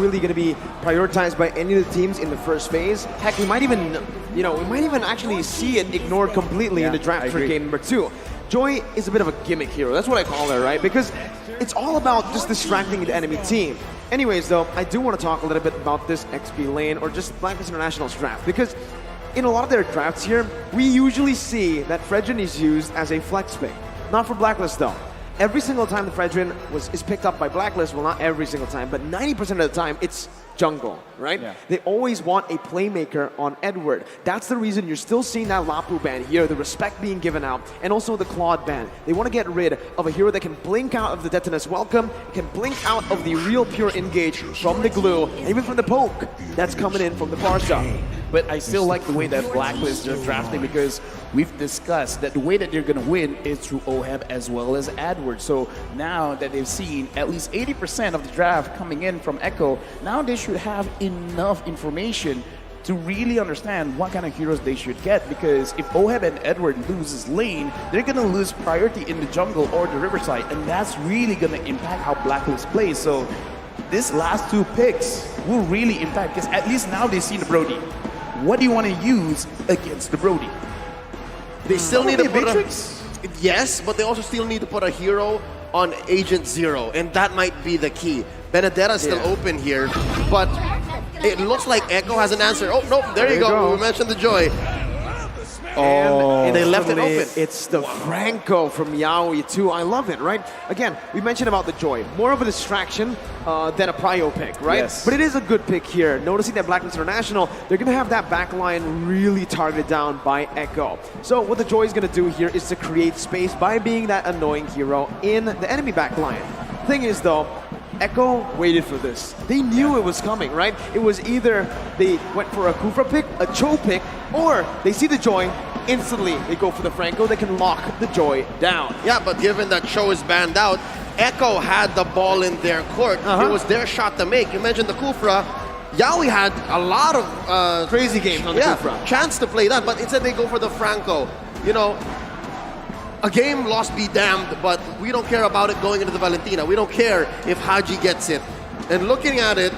really going to be prioritized by any of the teams in the first phase. Heck, we might even, we might even actually see it ignored completely in the draft for game number 2. Joy is a bit of a gimmick hero. That's what I call her, right? Because it's all about just distracting the enemy team. Anyways, though, I do want to talk a little bit about this XP lane or just Blacklist International's draft, because in a lot of their drafts here, we usually see that Fredrin is used as a flex pick. Not for Blacklist, though. Every single time the Fredrin is picked up by Blacklist, well, not every single time, but 90% of the time, it's jungle, right? Yeah. They always want a playmaker on Edward. That's the reason you're still seeing that Lapu ban here, the respect being given out, and also the Claude ban. They want to get rid of a hero that can blink out of the Detonus Welcome, can blink out of the real pure engage from the glue, and even from the poke that's coming in from the far side. But I still like the way that Blacklist are drafting, because we've discussed that the way that they're going to win is through OHEB as well as AdWords. So now that they've seen at least 80% of the draft coming in from Echo, now they should have enough information to really understand what kind of heroes they should get, because if OHEB and Edward loses lane, they're going to lose priority in the jungle or the riverside, and that's really going to impact how Blacklist plays. So this last 2 picks will really impact, because at least now they've seen the Brody. What do you want to use against the Brody? They still need to put Matrix? Yes, but they also still need to put a hero on Agent Zero, and that might be the key. Benedetta's still open here, but it looks like Echo has an answer. Oh, no, there you go. We mentioned the Joy. And they left it open. It's the Franco from Yaoi too. I love it, right? Again, we mentioned about the Joy. More of a distraction than a prio pick, right? Yes. But it is a good pick here. Noticing that Blacklist International, they're going to have that back line really targeted down by Echo. So what the Joy is going to do here is to create space by being that annoying hero in the enemy back line. Thing is, though, Echo waited for this. They knew it was coming, right? It was either they went for a Kufra pick, a Cho pick, or they see the Joy, instantly they go for the Franco, they can lock the Joy down. Yeah, but given that Cho is banned out, Echo had the ball in their court. It was their shot to make. You mentioned the Kufra. Yaoi had a lot of crazy games on the Kufra. Chance to play that, but instead they go for the Franco. A game lost be damned, but we don't care about it going into the Valentina. We don't care if Haji gets it. And looking at it,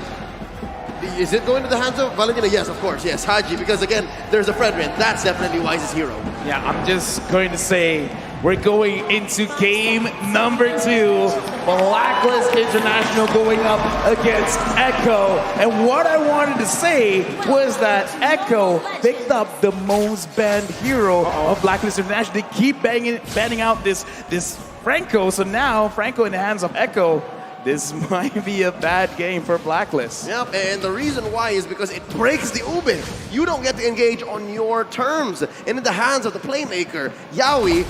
is it going to the hands of Valentina? Yes, of course, yes, Haji, because again, there's a Fredrin. That's definitely Wise's hero. Yeah, I'm just going to say we're going into game number 2. Blacklist International going up against Echo. And what I wanted to say was that Echo picked up the most banned hero of Blacklist International. They keep banning out this Franco. So now Franco in the hands of Echo. This might be a bad game for Blacklist. Yep, and the reason why is because it breaks the Ubin. You don't get to engage on your terms. And in the hands of the playmaker, Yaoi,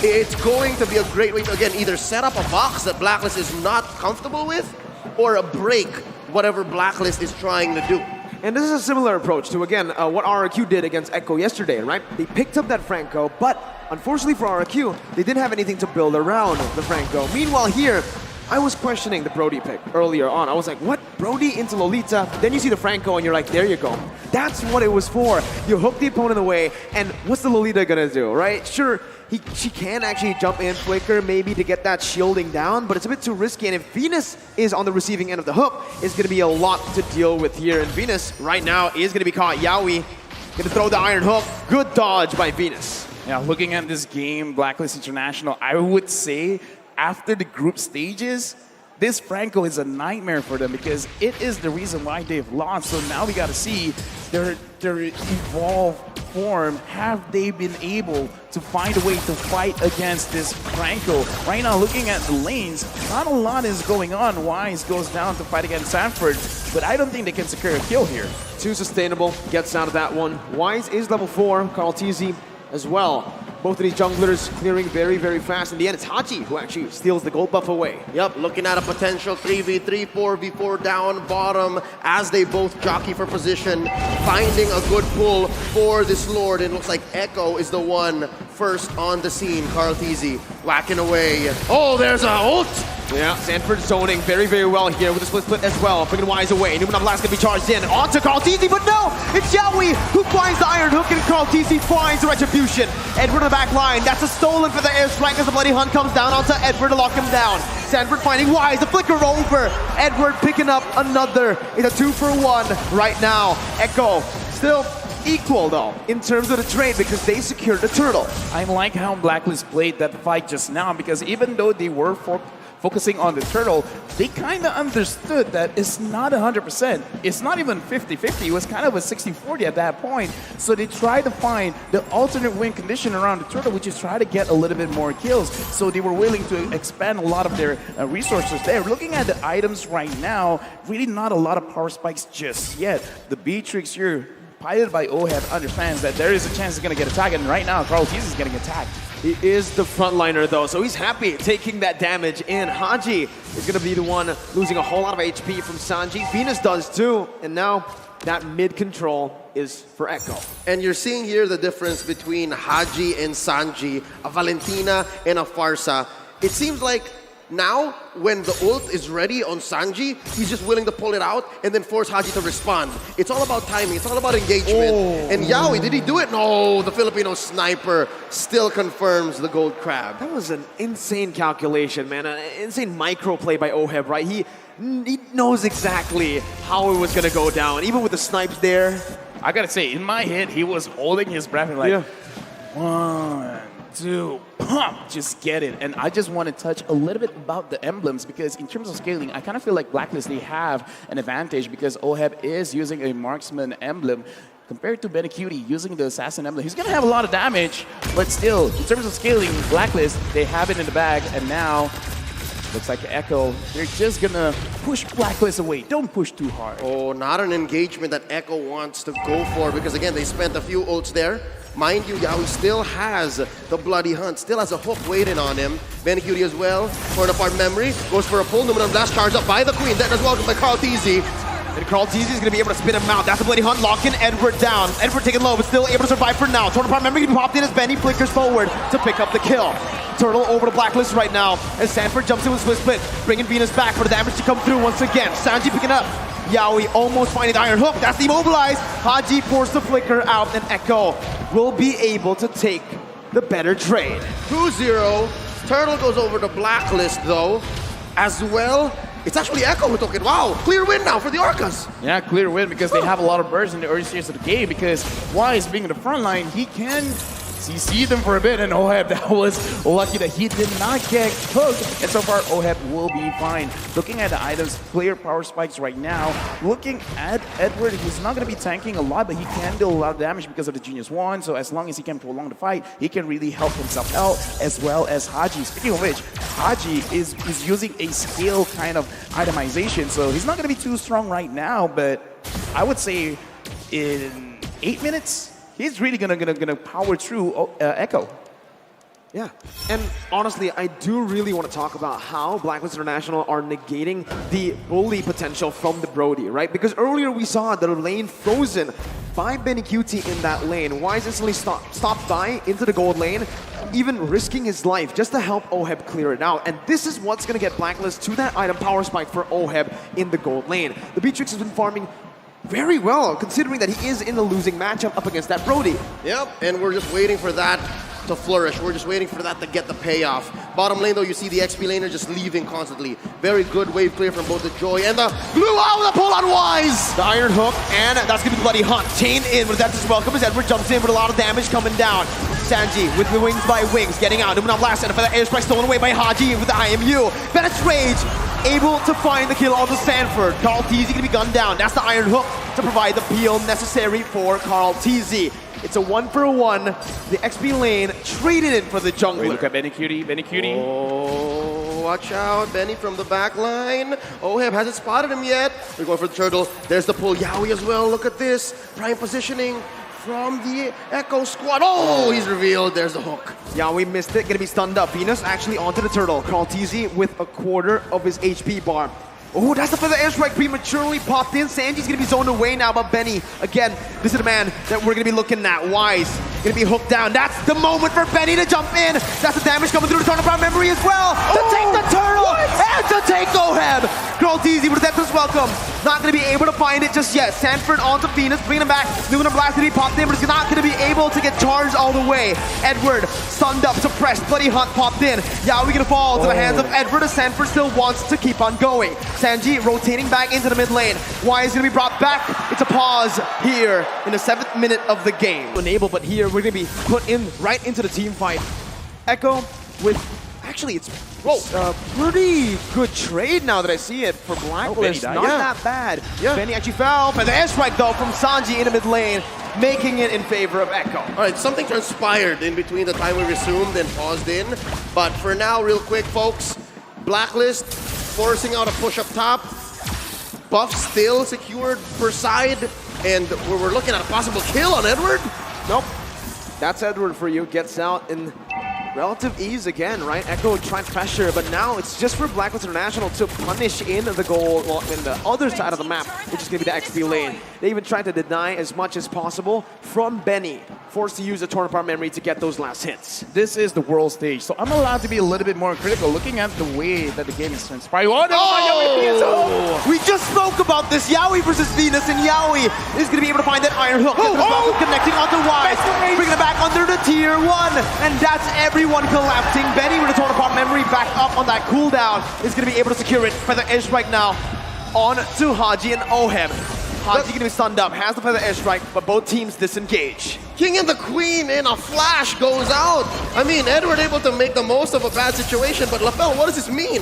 it's going to be a great way to, again, either set up a box that Blacklist is not comfortable with, or break whatever Blacklist is trying to do. And this is a similar approach to, again, what RRQ did against Echo yesterday, right? They picked up that Franco, but unfortunately for RRQ, they didn't have anything to build around the Franco. Meanwhile here, I was questioning the Brody pick earlier on. I was like, what? Brody into Lolita? Then you see the Franco and you're like, there you go. That's what it was for. You hook the opponent away, and what's the Lolita gonna do, right? Sure, she can actually jump in, flicker maybe to get that shielding down, but it's a bit too risky, and if Venus is on the receiving end of the hook, it's gonna be a lot to deal with here. And Venus right now is gonna be caught. Yaoi gonna throw the iron hook. Good dodge by Venus. Yeah, looking at this game, Blacklist International, I would say after the group stages, this Franco is a nightmare for them, because it is the reason why they've lost. So now we got to see their evolved form. Have they been able to find a way to fight against this Franco? Right now, looking at the lanes, not a lot is going on. Wise goes down to fight against Sanford, but I don't think they can secure a kill here. Too sustainable, gets out of that one. Wise is level 4, Carl TZ as well. Both of these junglers clearing very, very fast. In the end, it's Hachi who actually steals the gold buff away. Yep, looking at a potential 3v3, 4v4 down bottom as they both jockey for position, finding a good pull for this Lord. And it looks like Echo is the one first on the scene. Carl TZ whacking away. Oh, there's a ult! Yeah, Sanford zoning very, very well here with a split as well. Bringing Wise away. Numenov Blast can be charged in. On to Carl TZ, but no! It's Yaoi who finds the iron hook, and Carl TZ finds the retribution. Edward on the back line. That's a stolen for the airstrike as the Bloody Hunt comes down onto Edward to lock him down. Sanford finding Wise, the flicker over. Edward picking up another. It's a 2 for 1 right now. Echo still equal though in terms of the trade because they secured the turtle. I like how Blacklist played that fight just now because even though they were focusing on the turtle, they kind of understood that it's not 100%. It's not even 50-50. It was kind of a 60-40 at that point. So they tried to find the alternate win condition around the turtle, which is try to get a little bit more kills. So they were willing to expand a lot of their resources there. Looking at the items right now, really not a lot of power spikes just yet. The Beatrix here, piloted by OHEB, understands that there is a chance he's going to get attacked, and right now, Carl Tease is getting attacked. He is the frontliner though, so he's happy taking that damage in. Haji is going to be the one losing a whole lot of HP from Sanji. Venus does too, and now that mid control is for Echo. And you're seeing here the difference between Haji and Sanji, a Valentina and a Farsa. It seems like now, when the ult is ready on Sanji, he's just willing to pull it out and then force Haji to respond. It's all about timing. It's all about engagement. Oh. And Yaoi, did he do it? No, the Filipino sniper still confirms the gold crab. That was an insane calculation, man. An insane micro play by OHEB, right? He knows exactly how it was going to go down. Even with the snipes there. I gotta say, in my head, he was holding his breath and like, Yeah. 1, 2, pump, just get it. And I just want to touch a little bit about the emblems because in terms of scaling, I kind of feel like Blacklist, they have an advantage because OHEB is using a marksman emblem compared to Benecutie using the assassin emblem. He's going to have a lot of damage, but still, in terms of scaling, Blacklist, they have it in the bag, and now looks like Echo, they're just going to push Blacklist away. Don't push too hard. Oh, not an engagement that Echo wants to go for because, again, they spent a few ults there. Mind you, Yaoi still has the Bloody Hunt, still has a hook waiting on him. Benecutie as well, torn apart memory, goes for a pull, Numenor Blast charged up by the Queen, then as well by Carl Teasy. And Carl Teasy is going to be able to spin him out. That's the Bloody Hunt, locking Edward down. Edward taking low, but still able to survive for now. Torn apart memory can be popped in as Benny flickers forward to pick up the kill. Turtle over to Blacklist right now as Sanford jumps in with Swiss Split, bringing Venus back for the damage to come through once again. Sanji picking up. Yaoi almost finding the Iron Hook. That's demobilized. Haji pours the flicker out, and Echo will be able to take the better trade. 2-0. Turtle goes over to Blacklist, though, as well. It's actually Echo who took it. Wow, clear win now for the Orcas. Yeah, clear win because they have a lot of birds in the early stages of the game because Wise being in the front line, he can CC them for a bit, and OHEB, that was lucky that he did not get hooked. And so far, OHEB will be fine. Looking at the items, player power spikes right now. Looking at Edward, he's not going to be tanking a lot, but he can do a lot of damage because of the Genius Wand. So as long as he can prolong the fight, he can really help himself out, as well as Haji. Speaking of which, Haji is using a scale kind of itemization, so he's not going to be too strong right now, but I would say in 8 minutes, he's really gonna power through Echo. Yeah, and honestly, I do really want to talk about how Blacklist International are negating the bully potential from the Brody, right? Because earlier we saw the lane frozen by Benecutie in that lane. Wise instantly stopped by into the gold lane, even risking his life just to help OHEB clear it out. And this is what's going to get Blacklist to that item power spike for OHEB in the gold lane. The Beatrix has been farming very well, considering that he is in the losing matchup up against that Brody. Yep, and we're just waiting for that to flourish. We're just waiting for that to get the payoff. Bottom lane, though, you see the XP laner just leaving constantly. Very good wave clear from both the Joy and the Blue Owl, the pull on Wise! The Iron Hook, and that's going to be Bloody Hunt. Chain in, but that's just welcome as Edward jumps in with a lot of damage coming down. Sanji with the wings by wings, getting out. Numenor Blast and a feather airstrike stolen away by Haji with the IMU. Bennett's Rage, able to find the kill on the Sanford. Carl Teasy going to be gunned down. That's the Iron Hook to provide the peel necessary for Carl Teasy. It's a 1-for-1. The XP lane traded in for the jungler. Wait, look at Benecutie. Oh, watch out, Benny from the back line. OHEB hasn't spotted him yet. They're going for the turtle. There's the pull. Yaoi as well. Look at this. Prime positioning from the Echo squad. Oh, he's revealed. There's the hook. Yeah, we missed it. Gonna be stunned up. Venus actually onto the turtle. Carl Teasy with a quarter of his HP bar. Oh, that's the feather airstrike prematurely popped in. Sanji's gonna be zoned away now, but Benny, again, this is the man that we're gonna be looking at. Wise, gonna be hooked down. That's the moment for Benny to jump in. That's the damage coming through the turnaround memory as well. To take the turtle and to take OHEB. Carl Teasy with a Deathless welcome. not going to be able to find it just yet. Sanford onto Venus, bringing him back. Numenor Blast to be popped in, but he's not going to be able to get charged all the way. Edward, stunned up, suppressed. Bloody Hunt popped in. Yaoi going to fall to the hands of Edward as Sanford still wants to keep on going. Sanji rotating back into the mid lane. Why is going to be brought back? It's a pause here in the 7th minute of the game. Enable, but here we're going to be put in right into the team fight. Echo with, actually it's a pretty good trade now that I see it for Blacklist. Not that bad. Benny actually fell, but the airstrike though from Sanji in the mid lane, making it in favor of Echo. All right, something transpired in between the time we resumed and paused in. But for now, real quick, folks, Blacklist forcing out a push up top. Buff still secured per side, and we're looking at a possible kill on Edward. Nope. That's Edward for you. Gets out in relative ease again, right? Echo trying pressure, but now it's just for Blacklist International to punish in the goal, well, in the other side of the map, which is going to be the XP lane. They even tried to deny as much as possible from Benny, forced to use the torn apart memory to get those last hits. This is the world stage, so I'm allowed to be a little bit more critical looking at the way that the game is transpiring. We just spoke about this. Yaoi versus Venus, and Yaoi is going to be able to find that iron hook. Connecting onto Wise, bringing it back under the tier 1, and that's everyone collapsing. Benny with a torn apart memory back up on that cooldown is going to be able to secure it. Feather airstrike now on to Haji and Oheb. Haji going to be stunned up, has the feather airstrike, but both teams disengage. King and the Queen in a flash goes out. I mean, Edward able to make the most of a bad situation, but LaFell, what does this mean?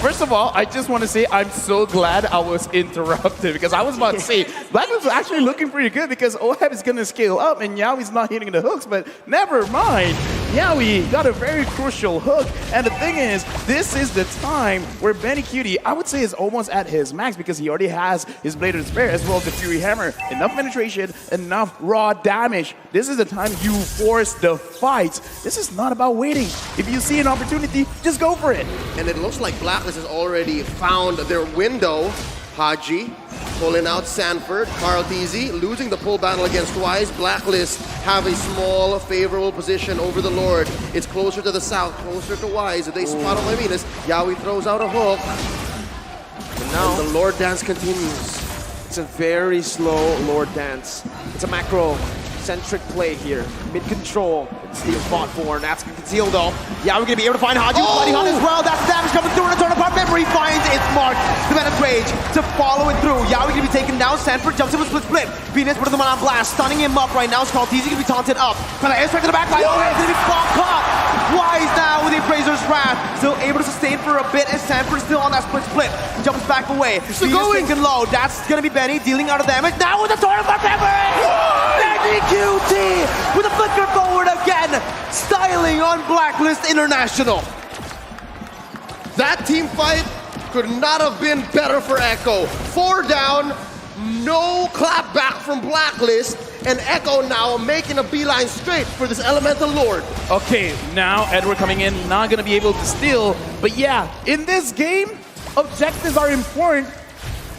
First of all, I just want to say I'm so glad I was interrupted because I was about to say Blacklist was actually looking pretty good because Oheb is going to scale up and Yaoi's not hitting the hooks, but never mind. Yaoi got a very crucial hook, and the thing is, this is the time where Benny Cutie, I would say, is almost at his max because he already has his Blade of Despair as well as the Fury Hammer. Enough penetration, enough raw damage. This is the time you force the fight. This is not about waiting. If you see an opportunity, just go for it. And it looks like Blacklist has already found their window. Haji pulling out Sanford, Carl TZ losing the pull battle against Wise. Blacklist have a small favorable position over the Lord. It's closer to the south, closer to Wise. If they spot on Venus, Yaoi throws out a hook. And the Lord dance continues. It's a very slow Lord dance. It's a macro-centric play here. Mid-control. Steel fought for, and that's going to conceal though. Yeah, we're going to be able to find Haji Bloody Hunt as well. That's damage coming through, and a turn apart memory finds its mark. The Venom Rage to follow it through. Yeah, we're going to be taken down. Sanford jumps into a split. Venus putting them on blast, stunning him up right now. Skull TZ going to be taunted up. Kind of airstrike to the back line. Oh, it's going to be caught. Wise now with the Appraiser's Wrath. Still able to sustain for a bit as Sanford still on that split. He jumps back away. Venus thinking low. That's going to be Benny dealing out of damage. Now with a turn apart memory. Benny QT with a flicker forward again. Styling on Blacklist International. That team fight could not have been better for Echo. 4 down, no clap back from Blacklist, and Echo now making a beeline straight for this Elemental Lord. Okay, now Edward coming in, not going to be able to steal. But yeah, in this game, objectives are important.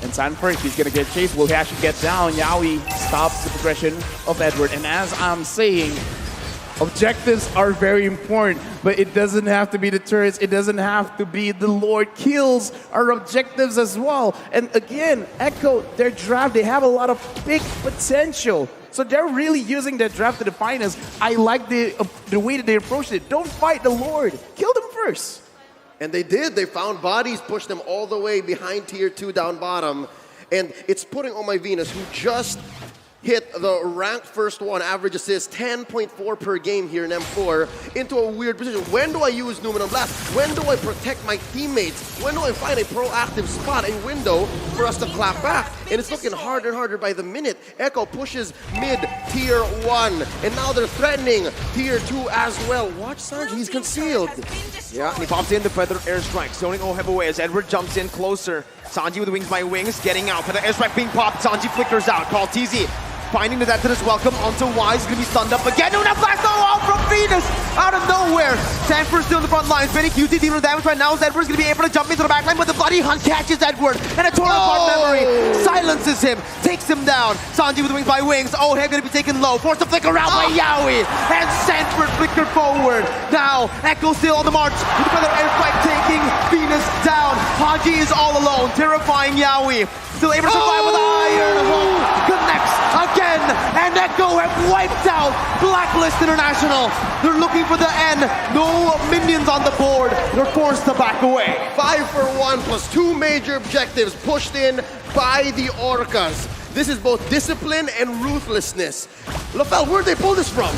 And Sanford, he's going to get chased, will actually get down. Yaoi stops the progression of Edward. And as I'm saying, objectives are very important, but it doesn't have to be the turrets. It doesn't have to be the Lord kills our objectives as well. And again, Echo, their draft, they have a lot of big potential. So they're really using their draft to the finest. I like the way that they approached it. Don't fight the Lord. Kill them first. And they did. They found bodies, pushed them all the way behind tier 2 down bottom. And it's putting on my Venus, who just hit the ranked first one, average assist 10.4 per game here in M4, into a weird position. When do I use Numenor Blast? When do I protect my teammates? When do I find a proactive spot, a window for us to clap back? And it's looking harder and harder by the minute. Echo pushes mid tier 1, and now they're threatening tier 2 as well. Watch Sanji, he's concealed. Yeah, and he pops in the Feather Airstrike, zoning Oheb away as Edward jumps in closer. Sanji with Wings by Wings, getting out. Feather Airstrike being popped, Sanji flickers out. Call TZ. Finding the death to this welcome onto Wise, gonna be stunned up again. No, blast out from Venus out of nowhere. Sanford still in the front lines. Benny QT dealing with damage right now as Edward's gonna be able to jump into the back line, but the Bloody Hunt catches Edward and a torn apart memory silences him, takes him down. Sanji with Wings by Wings. Oheb gonna be taken low, forced to flicker out by Yaoi, and Sanford flicker forward. Now Echo still on the march with the Feather Airstrike taking Venus down. Haji is all alone, terrifying Yaoi. still able to survive with Iron Hook. Connects again, and Echo have wiped out Blacklist International. They're looking for the end. No minions on the board. They're forced to back away. 5 for 1 plus 2 major objectives pushed in by the Orcas. This is both discipline and ruthlessness. Lafel, where'd they pull this from?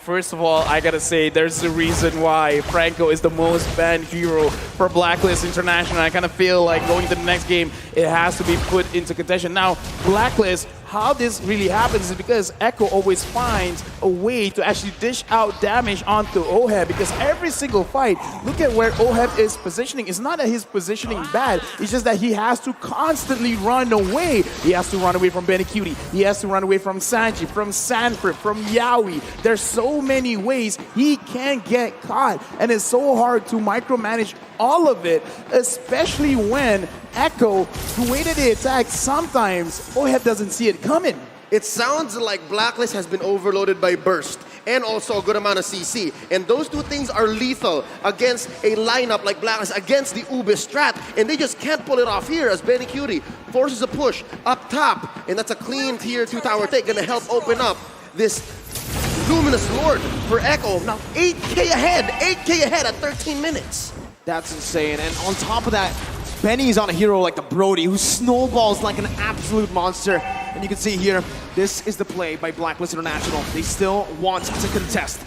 First of all, I gotta say, there's a reason why Franco is the most banned hero for Blacklist International. I kind of feel like going to the next game, it has to be put into contention. Now, Blacklist, how this really happens is because Echo always finds a way to actually dish out damage onto Oheb, because every single fight, look at where Oheb is positioning. It's not that his positioning bad, it's just that he has to constantly run away. He has to run away from Benecutie, he has to run away from Sanji, from Sanford, from Yaoi. There's so many ways he can get caught, and it's so hard to micromanage all of it, especially when Echo, the way that they attack, sometimes Oheb doesn't see it coming. It sounds like Blacklist has been overloaded by Burst and also a good amount of CC. And those two things are lethal against a lineup like Blacklist, against the Ube strat. And they just can't pull it off here as Benecutie forces a push up top. And that's a clean tier 2 tower take, gonna help open up this Luminous Lord for Echo. Now 8K ahead at 13 minutes. That's insane. And on top of that, Benny's on a hero like the Brody, who snowballs like an absolute monster. And you can see here, this is the play by Blacklist International. They still want to contest.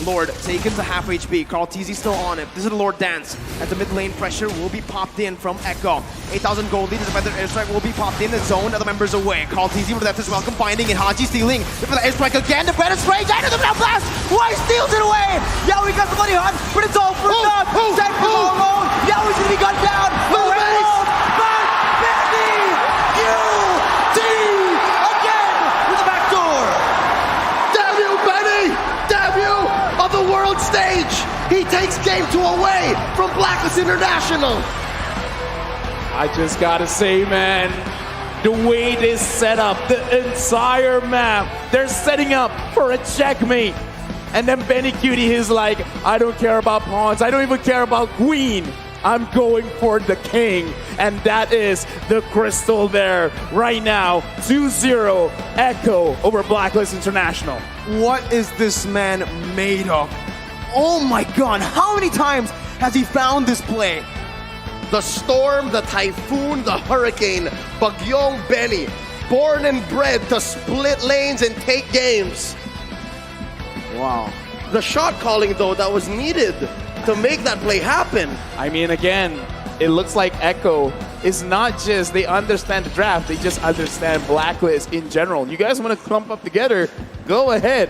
Lord taken to half HP. Carl TZ still on it. This is the Lord dance. At the mid lane, pressure will be popped in from Echo. 8,000 gold lead. The defender airstrike will be popped in. The zone of the members away. Carl TZ with the left as well, combining it. Haji stealing. For the airstrike again. The better spray. Down to the ground blast. Why steals it away? Yaoi got the money hunt, but it's all for naught. Set for all alone. Yaoi's gonna be gunned down. World stage. He takes game 2 away from Blacklist International. I just gotta say, man, the way this set up, the entire map, they're setting up for a checkmate. And then Benecutie is like, I don't care about pawns, I don't even care about queen. I'm going for the king, and that is the crystal there right now. 2-0 Echo over Blacklist International. What is this man made of? Oh my god, how many times has he found this play? The storm, the typhoon, the hurricane, Bagyong Benny, born and bred to split lanes and take games. Wow. The shot calling, though, that was needed to make that play happen. I mean, again, it looks like Echo is not just they understand the draft, they just understand Blacklist in general. You guys want to clump up together, go ahead.